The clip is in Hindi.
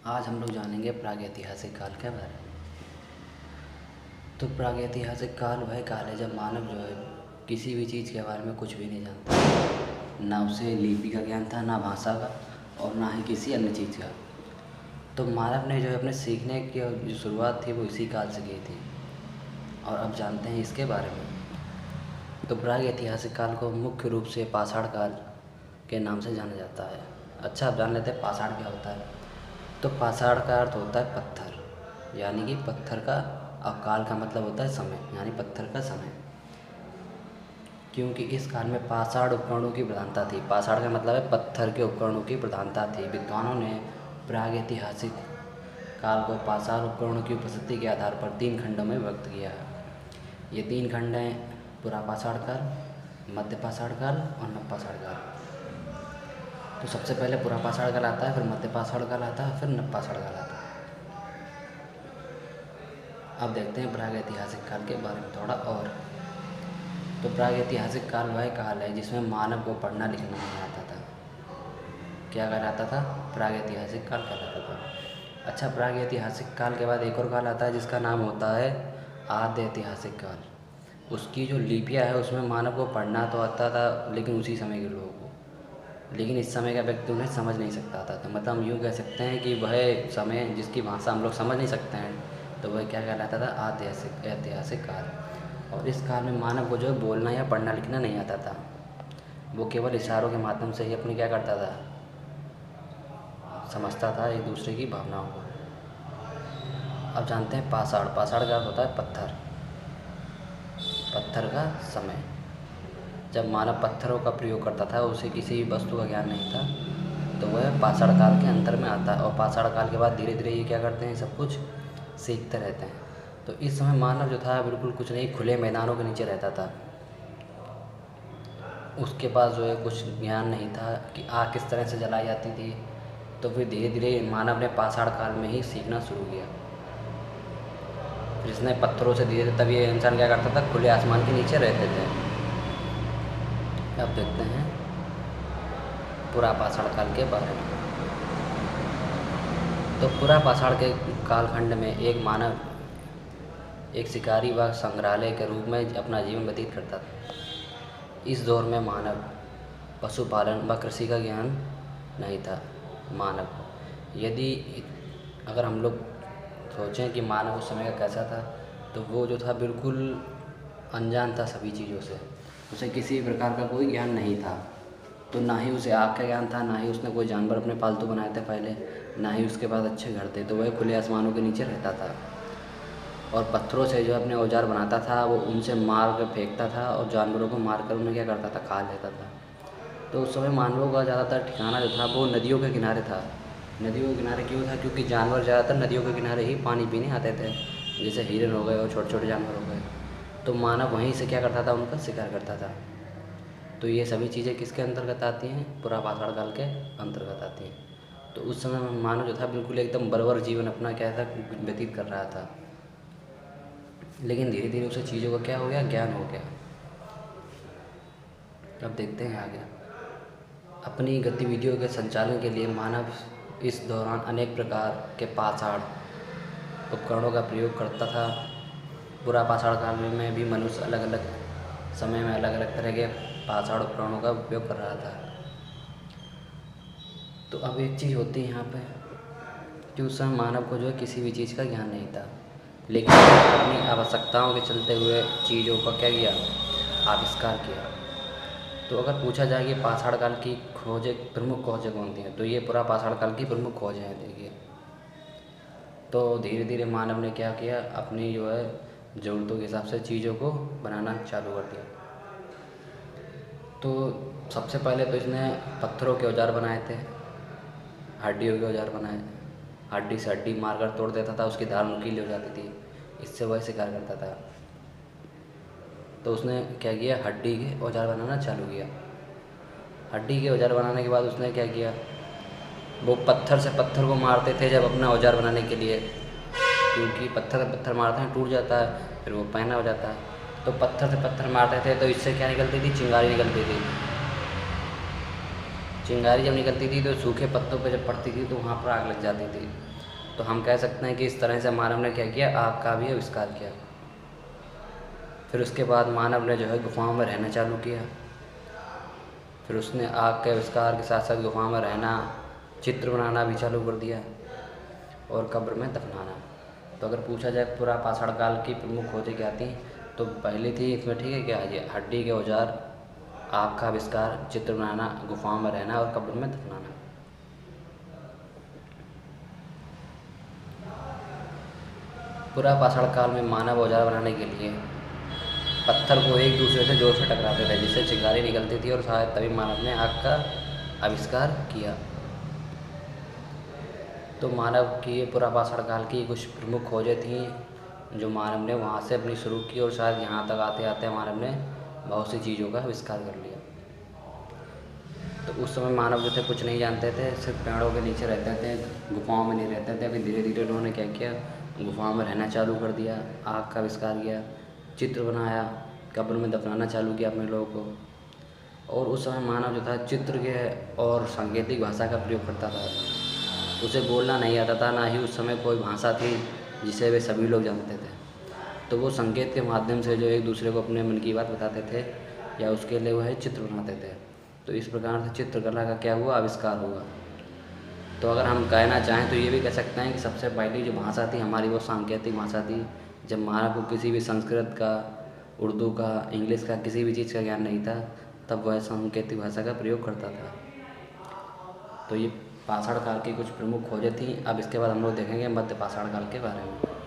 आज हम लोग जानेंगे प्रागैतिहासिक काल के बारे में। तो प्रागैतिहासिक काल वह काल है जब मानव जो है किसी भी चीज़ के बारे में कुछ भी नहीं जानता। ना उसे लिपि का ज्ञान था, ना भाषा का, और ना ही किसी अन्य चीज़ का। तो मानव ने जो है अपने सीखने की जो शुरुआत थी वो इसी काल से की थी। और अब जानते हैं इसके बारे में। तो प्रागैतिहासिक काल को मुख्य रूप से पाषाण काल के नाम से जाना जाता है। अच्छा, अब जान लेते हैं पाषाण क्या होता है। तो पाषाण का अर्थ होता है पत्थर, यानी कि पत्थर का। और काल का मतलब होता है समय, यानी पत्थर का समय। क्योंकि इस काल में पाषाण उपकरणों की प्रधानता थी। पाषाण का मतलब है पत्थर के उपकरणों की प्रधानता थी। विद्वानों ने प्रागैतिहासिक काल को पाषाण उपकरणों की उपस्थिति के आधार पर 3 खंडों में व्यक्त किया है। ये 3 खंड हैं: पुरापाषाण काल, मध्य पाषाण काल और नवपाषाण काल। तो सबसे पहले पुरापाषाण काल आता है, फिर मध्य पाषाण काल आता है, फिर नवपाषाण काल आता है। अब देखते हैं प्रागैतिहासिक काल के बारे में थोड़ा और। तो प्रागैतिहासिक काल वह काल है जिसमें मानव को पढ़ना लिखना नहीं आता था। क्या कहलाता था? प्रागैतिहासिक काल कहलाता था। अच्छा, प्रागैतिहासिक काल के बाद एक और काल आता है जिसका नाम होता है आद्य ऐतिहासिक काल। उसकी जो लिपियाँ है उसमें मानव को पढ़ना तो आता था, लेकिन उसी समय के लोगों को। लेकिन इस समय का व्यक्ति उन्हें समझ नहीं सकता था। तो मतलब हम यूँ कह सकते हैं कि वह समय जिसकी भाषा हम लोग समझ नहीं सकते हैं, तो वह क्या कहलाता था? आद्य ऐतिहासिक काल। और इस काल में मानव को जो है बोलना या पढ़ना लिखना नहीं आता था। वो केवल इशारों के माध्यम से ही अपनी क्या करता था? समझता था एक दूसरे की भावनाओं को। अब जानते हैं पाषाण। पाषाण का अर्थ होता है पत्थर, पत्थर का समय। जब मानव पत्थरों का प्रयोग करता था, उसे किसी भी वस्तु का ज्ञान नहीं था, तो वह पाषाण काल के अंतर में आता है। और पाषाण काल के बाद धीरे धीरे ये क्या करते हैं? सब कुछ सीखते रहते हैं। तो इस समय मानव जो था बिल्कुल कुछ नहीं, खुले मैदानों के नीचे रहता था। उसके पास जो है कुछ ज्ञान नहीं था कि आग किस तरह से जलाई जाती थी। तो फिर धीरे धीरे मानव ने पाषाण काल में ही सीखना शुरू किया। फिर इसने पत्थरों से धीरे तब ये इंसान क्या करता था? खुले आसमान के नीचे रहते थे। अब देखते हैं पुरापाषाण काल के बारे में। तो पुरापाषाण के कालखंड में एक मानव एक शिकारी व संग्रहालय के रूप में अपना जीवन व्यतीत करता था। इस दौर में मानव पशुपालन व कृषि का ज्ञान नहीं था मानव को। यदि अगर हम लोग सोचें कि मानव उस समय का कैसा था, तो वो जो था बिल्कुल अनजान था सभी चीज़ों से। उसे किसी प्रकार का कोई ज्ञान नहीं था। तो ना ही उसे आग का ज्ञान था, ना ही उसने कोई जानवर अपने पालतू बनाए थे पहले, ना ही उसके पास अच्छे घर थे। तो वह खुले आसमानों के नीचे रहता था और पत्थरों से जो अपने औजार बनाता था, वो उनसे मार कर फेंकता था और जानवरों को मार कर उन्हें क्या करता था? खा लेता था। तो उस समय मानवों का ज़्यादातर ठिकाना जो था वो नदियों के किनारे था। नदियों के किनारे क्यों था? क्योंकि जानवर ज़्यादातर नदियों के किनारे ही पानी पीने आते थे, जैसे हिरन हो गए और छोटे छोटे जानवर हो गए। तो मानव वहीं से क्या करता था? उनका शिकार करता था। तो ये सभी चीज़ें किसके अंतर्गत आती हैं? पुरापाषाण काल के अंतर्गत आती हैं। तो उस समय में मानव जो था बिल्कुल एकदम बर्बर जीवन अपना क्या था? व्यतीत कर रहा था। लेकिन धीरे धीरे उसे चीज़ों का क्या हो गया? ज्ञान हो गया। अब देखते हैं आगे। अपनी गतिविधियों के संचालन के लिए मानव इस दौरान अनेक प्रकार के पाषाण उपकरणों का प्रयोग करता था। पुरापाषाण काल में भी मनुष्य अलग अलग समय में अलग अलग तरह के पाषाण उपकरणों का उपयोग कर रहा था। तो अब एक चीज़ होती है यहाँ पे कि उस समय मानव को जो है किसी भी चीज़ का ज्ञान नहीं था, लेकिन अपनी आवश्यकताओं के चलते हुए चीज़ों का क्या किया? आविष्कार किया। तो अगर पूछा जाए कि पाषाण काल की खोजें, प्रमुख खोजें कौन थी, तो ये पुरापाषाण काल की प्रमुख खोजें हैं। देखिए, तो धीरे धीरे मानव ने क्या किया? अपनी जो है ज़रूरतों के हिसाब से चीज़ों को बनाना चालू कर दिया। तो सबसे पहले तो इसने पत्थरों के औजार बनाए थे, हड्डियों के औजार बनाए। हड्डी से हड्डी मारकर तोड़ देता था, उसकी धार नुकीली हो जाती थी, इससे वह शिकार करता था। तो उसने क्या किया? हड्डी के औजार बनाना चालू किया। हड्डी के औजार बनाने के बाद उसने क्या किया? वो पत्थर से पत्थर को मारते थे जब अपना औजार बनाने के लिए, क्योंकि पत्थर से पत्थर मारते हैं टूट जाता है, फिर वो पैना हो जाता है। तो पत्थर से पत्थर मारते थे तो इससे क्या निकलती थी? चिंगारी निकलती थी। चिंगारी जब निकलती थी तो सूखे पत्तों पर जब पड़ती थी तो वहाँ पर आग लग जाती थी। तो हम कह सकते हैं कि इस तरह से मानव ने क्या किया, आग का भी आविष्कार किया। फिर उसके बाद मानव ने जो है गुफाओं में रहना चालू किया। फिर उसने आग के आविष्कार के साथ साथ गुफाओं में रहना, चित्र बनाना भी चालू कर दिया और कब्र में दफनाना। तो अगर पूछा जाए पूरा पाषाण काल की प्रमुख खोजें क्या थी, तो पहली थी इसमें, ठीक है क्या, ये हड्डी के औजार, आग का आविष्कार, चित्र बनाना, गुफाओं में रहना और कब्र में दफनाना। पूरा पाषाण काल में मानव औजार बनाने के लिए पत्थर को एक दूसरे से जोर से टकराते थे, जिससे चिंगारी निकलती थी और शायद तभी मानव ने आग का आविष्कार किया। तो मानव की ये पूरा पाषाण काल की कुछ प्रमुख खोजें थीं जो मानव ने वहाँ से अपनी शुरू की, और शायद यहाँ तक आते आते मानव ने बहुत सी चीज़ों का आविष्कार कर लिया। तो उस समय मानव जो थे कुछ नहीं जानते थे, सिर्फ पेड़ों के नीचे रहते थे, गुफाओं में नहीं रहते थे। अभी धीरे धीरे उन्होंने क्या किया, गुफाओं में रहना चालू कर दिया, आग का आविष्कार किया, चित्र बनाया, कब्र में दफनाना चालू किया अपने लोगों को। और उस समय मानव जो था चित्र के और सांकेतिक भाषा का प्रयोग करता था। उसे बोलना नहीं आता था, ना ही उस समय कोई भाषा थी जिसे वे सभी लोग जानते थे। तो वो संकेत के माध्यम से जो एक दूसरे को अपने मन की बात बताते थे, या उसके लिए वह चित्र बनाते थे। तो इस प्रकार से चित्रकला का क्या हुआ, आविष्कार हुआ। तो अगर हम कहना चाहें तो ये भी कह सकते हैं कि सबसे पहली जो भाषा थी हमारी, वो सांकेतिक भाषा थी। जब मानव को किसी भी संस्कृत का, उर्दू का, इंग्लिश का, किसी भी चीज़ का ज्ञान नहीं था, तब वह सांकेतिक भाषा का प्रयोग करता था। तो ये पाषाण काल की कुछ प्रमुख खोजें थी। अब इसके बाद हम लोग देखेंगे मध्य पाषाण काल के बारे में।